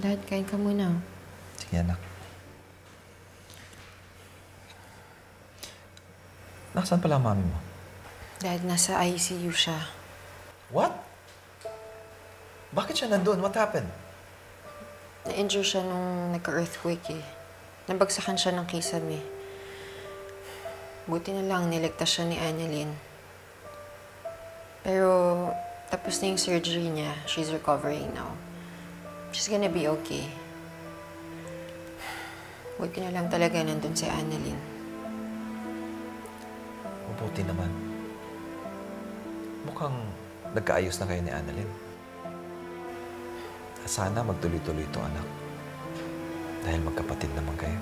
Dad, kain ka muna. Sige, anak. Nasaan pala ang mami mo? Dad, nasa ICU siya. What? Bakit siya nandun? What happened? Na-injure siya nung nagka-earthquake eh. Nabagsakan siya ng kisame. Buti na lang, niligtas siya ni Annalyn. Pero, tapos na yung surgery niya. She's recovering now. She's gonna be okay. Buti na lang talaga nandun si Annalyn. Mabuti naman. Mukhang nagkaayos na kayo ni Annalyn. Sana magtuloy-tuloy ito, anak. Dahil magkapatid naman kayo.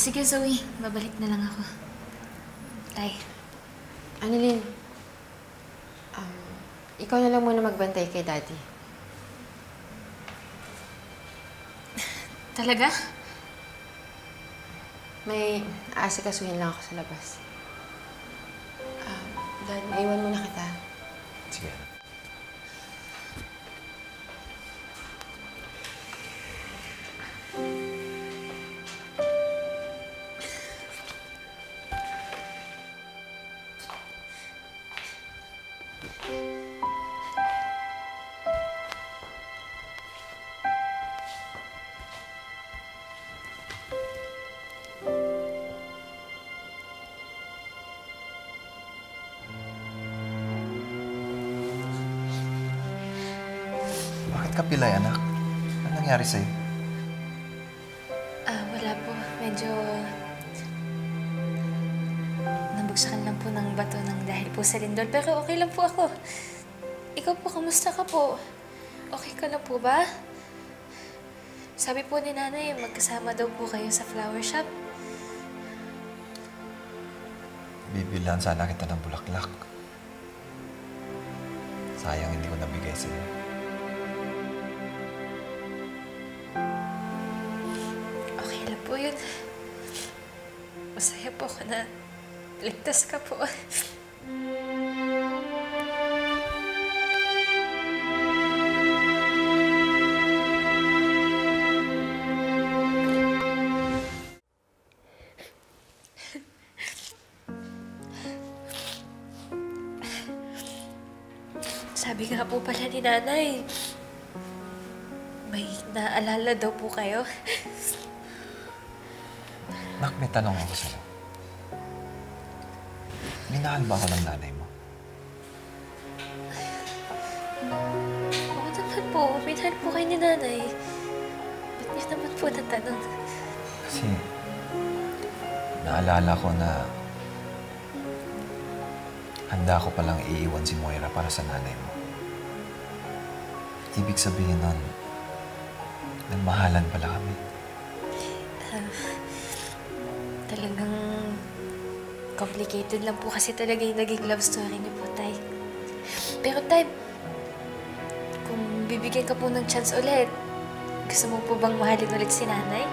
Sige, Zoe. Babalik na lang ako. Tay. Annalyn, ikaw na lang muna magbantay kay Daddy. Talaga? May aasikasuhin lang ako sa labas. Dad, maiwan muna kita. Sige, anak. Bakit ka pilay, anak? Anong nangyari sa'yo? Wala po. Medyo nabugsakan lang po ng bato ng dahil po sa lindol. Pero okay lang po ako. Ikaw po, kamusta ka po? Okay ka lang po ba? Sabi po ni Nanay, magkasama daw po kayo sa flower shop. Bibilhan sana kita ng bulaklak. Sayang hindi ko nabigay sa'yo. Okay lang po yun. Masaya po ako na ligtas ka po. Sabi nga po pala ni Nanay, may naalala daw po kayo. Nak, may tanong ako sa'yo. Minahal ba ako ng nanay mo? Oo naman po, minahal po kayo ni Nanay. Ba't niyo naman po natanong? Kasi naalala ko na handa ko palang iiwan si Moira para sa nanay mo. Ibig sabihin nun, nagmahalan pala kami. Talagang complicated lang po kasi talaga yung naging love story niyo po, Tay. Pero, Tay, kung bibigyan ka po ng chance ulit, gusto mo po bang mahalin ulit si Nanay?